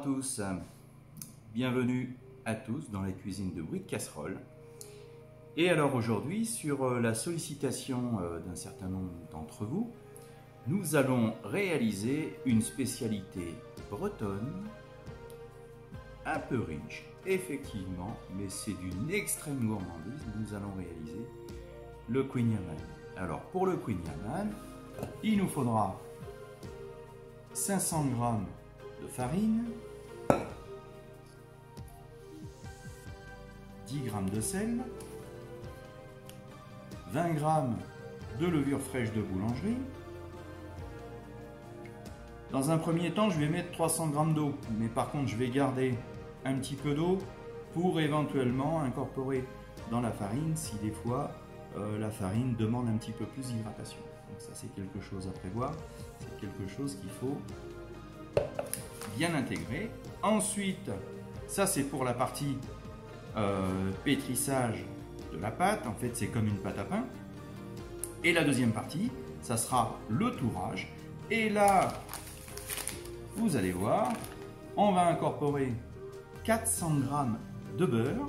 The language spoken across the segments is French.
tous, bienvenue à tous dans la cuisine de Bruit de Casserole. Et alors aujourd'hui, sur la sollicitation d'un certain nombre d'entre vous, nous allons réaliser une spécialité bretonne, un peu riche, effectivement, mais c'est d'une extrême gourmandise. Nous allons réaliser le kouign-amann. Alors pour le kouign-amann, il nous faudra 500 g de farine, 10 g de sel, 20 g de levure fraîche de boulangerie. Dans un premier temps, je vais mettre 300 g d'eau, mais par contre, je vais garder un petit peu d'eau pour éventuellement incorporer dans la farine si des fois la farine demande un petit peu plus d'hydratation. Donc ça, c'est quelque chose à prévoir, c'est quelque chose qu'il faut bien intégrer. Ensuite, ça c'est pour la partie pétrissage de la pâte. En fait, c'est comme une pâte à pain. Et la deuxième partie, ça sera le tourrage. Et là, vous allez voir, on va incorporer 400 g de beurre.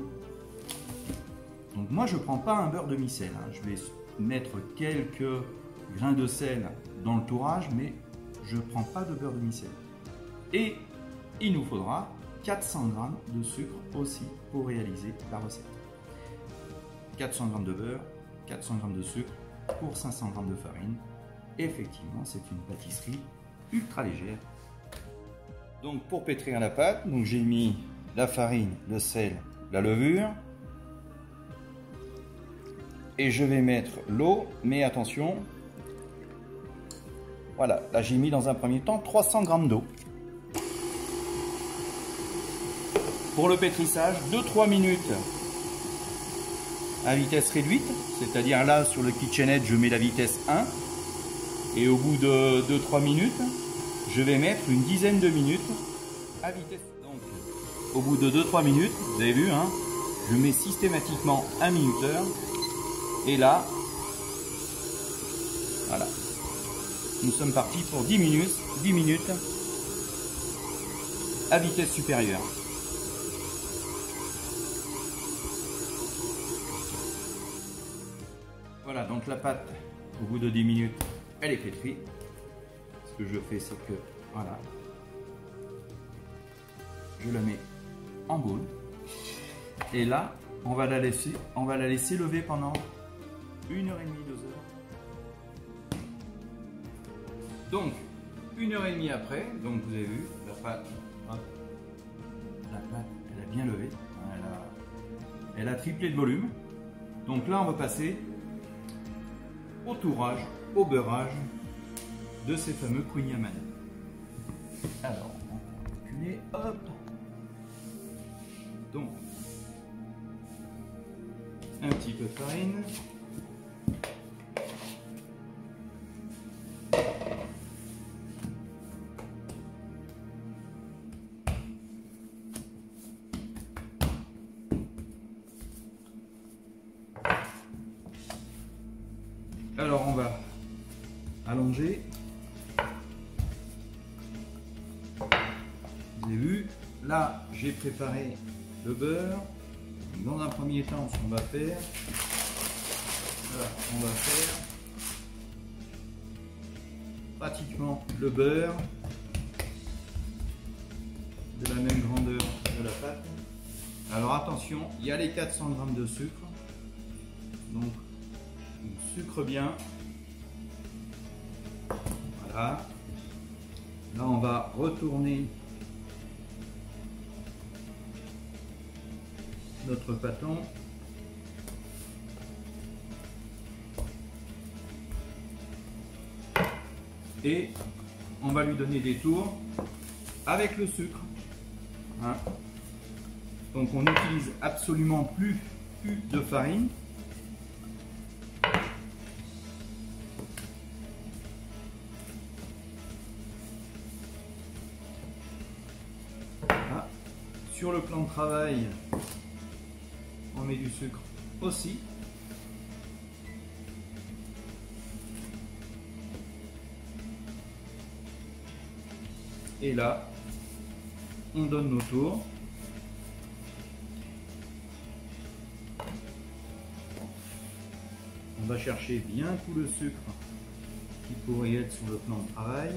Donc moi, je ne prends pas un beurre demi-sel, hein. Je vais mettre quelques grains de sel dans le tourrage, mais je ne prends pas de beurre demi-sel. Et il nous faudra 400 g de sucre aussi pour réaliser la recette. 400 g de beurre, 400 g de sucre pour 500 g de farine. Effectivement, c'est une pâtisserie ultra légère. Donc pour pétrir la pâte, j'ai mis la farine, le sel, la levure. Et je vais mettre l'eau, mais attention, voilà, là j'ai mis dans un premier temps 300 g d'eau. Pour le pétrissage, 2-3 minutes à vitesse réduite, c'est-à-dire là sur le KitchenAid je mets la vitesse 1 et au bout de 2-3 minutes, je vais mettre une dizaine de minutes à vitesse. Donc au bout de 2-3 minutes, vous avez vu, hein, je mets systématiquement 1 minuteur. Et là, voilà, nous sommes partis pour 10 minutes à vitesse supérieure. Voilà, donc la pâte, au bout de 10 minutes, elle est pétrie. Ce que je fais, c'est que, voilà, je la mets en boule. Et là, on va la laisser lever pendant 1h30, 2 heures. Donc, 1h30 après, donc vous avez vu, la pâte, hop, elle a bien levé, elle a triplé de volume. Donc là, on va passer au tourrage, au beurrage de ces fameux kouign-amann. Alors, on va reculer, hop. Donc, un petit peu de farine. Alors on va allonger. Vous avez vu, là j'ai préparé le beurre. Dans un premier temps, ce qu'on va faire, voilà, on va faire pratiquement le beurre de la même grandeur de la pâte. Alors attention, il y a les 400 g de sucre, donc on sucre bien. Voilà. Là, on va retourner notre pâton. Et on va lui donner des tours avec le sucre. Hein. Donc on n'utilise absolument plus de farine. Voilà. Sur le plan de travail, on met du sucre aussi. Et là, on donne nos tours. On va chercher bien tout le sucre qui pourrait être sur le plan de travail.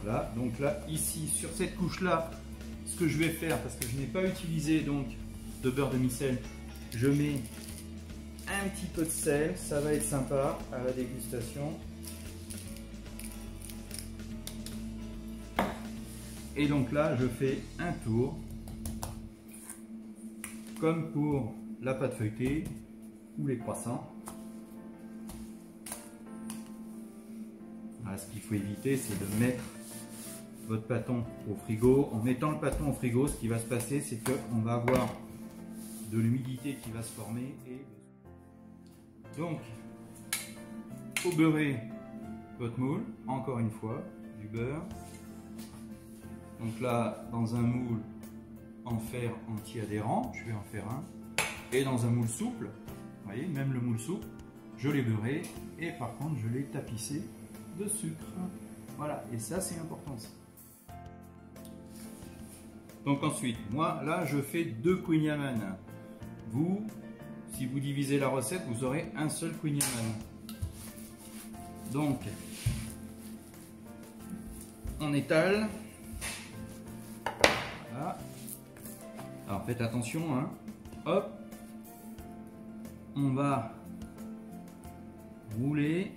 Voilà, donc là, ici, sur cette couche-là, ce que je vais faire, parce que je n'ai pas utilisé donc de beurre de micelle, je mets un petit peu de sel, ça va être sympa à la dégustation. Et donc là, je fais un tour, comme pour la pâte feuilletée ou les croissants. Voilà, ce qu'il faut éviter, c'est de mettre votre pâton au frigo. En mettant le pâton au frigo, ce qui va se passer, c'est qu'on va avoir de l'humidité qui va se former. Et donc, il faut beurrer votre moule, encore une fois, du beurre. Donc là, dans un moule en fer anti-adhérent, je vais en faire un. Et dans un moule souple, vous voyez, même le moule souple, je l'ai beurré et par contre, je l'ai tapissé de sucre. Voilà, et ça, c'est important. Donc ensuite, moi, là, je fais 2 Queen Yaman. Vous, si vous divisez la recette, vous aurez un seul Queen Yaman. Donc, on étale. Voilà. Alors faites attention, hein. Hop, on va rouler.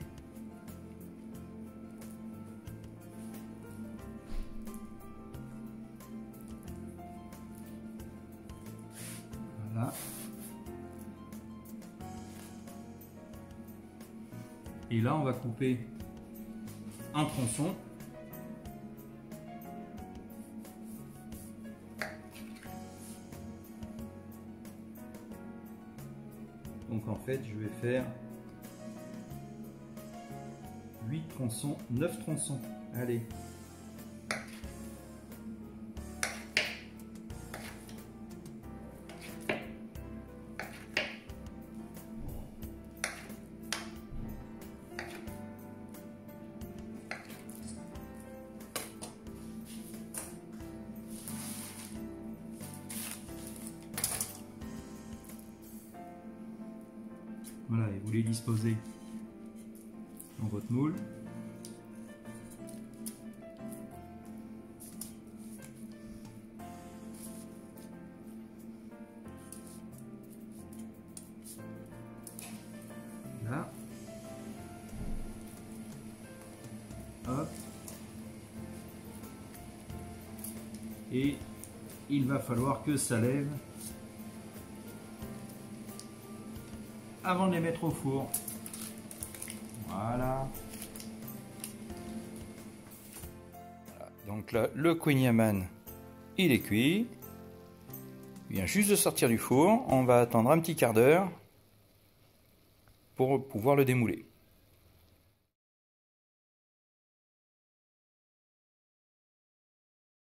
Voilà. Et là, on va couper un tronçon. Donc en fait, je vais faire 8 tronçons, 9 tronçons. Allez. Voilà, et vous les disposez dans votre moule. Là. Hop. Et il va falloir que ça lève avant de les mettre au four. Voilà. Donc là, le Queen Yaman, il est cuit. Il vient juste de sortir du four. On va attendre un petit quart d'heure pour pouvoir le démouler.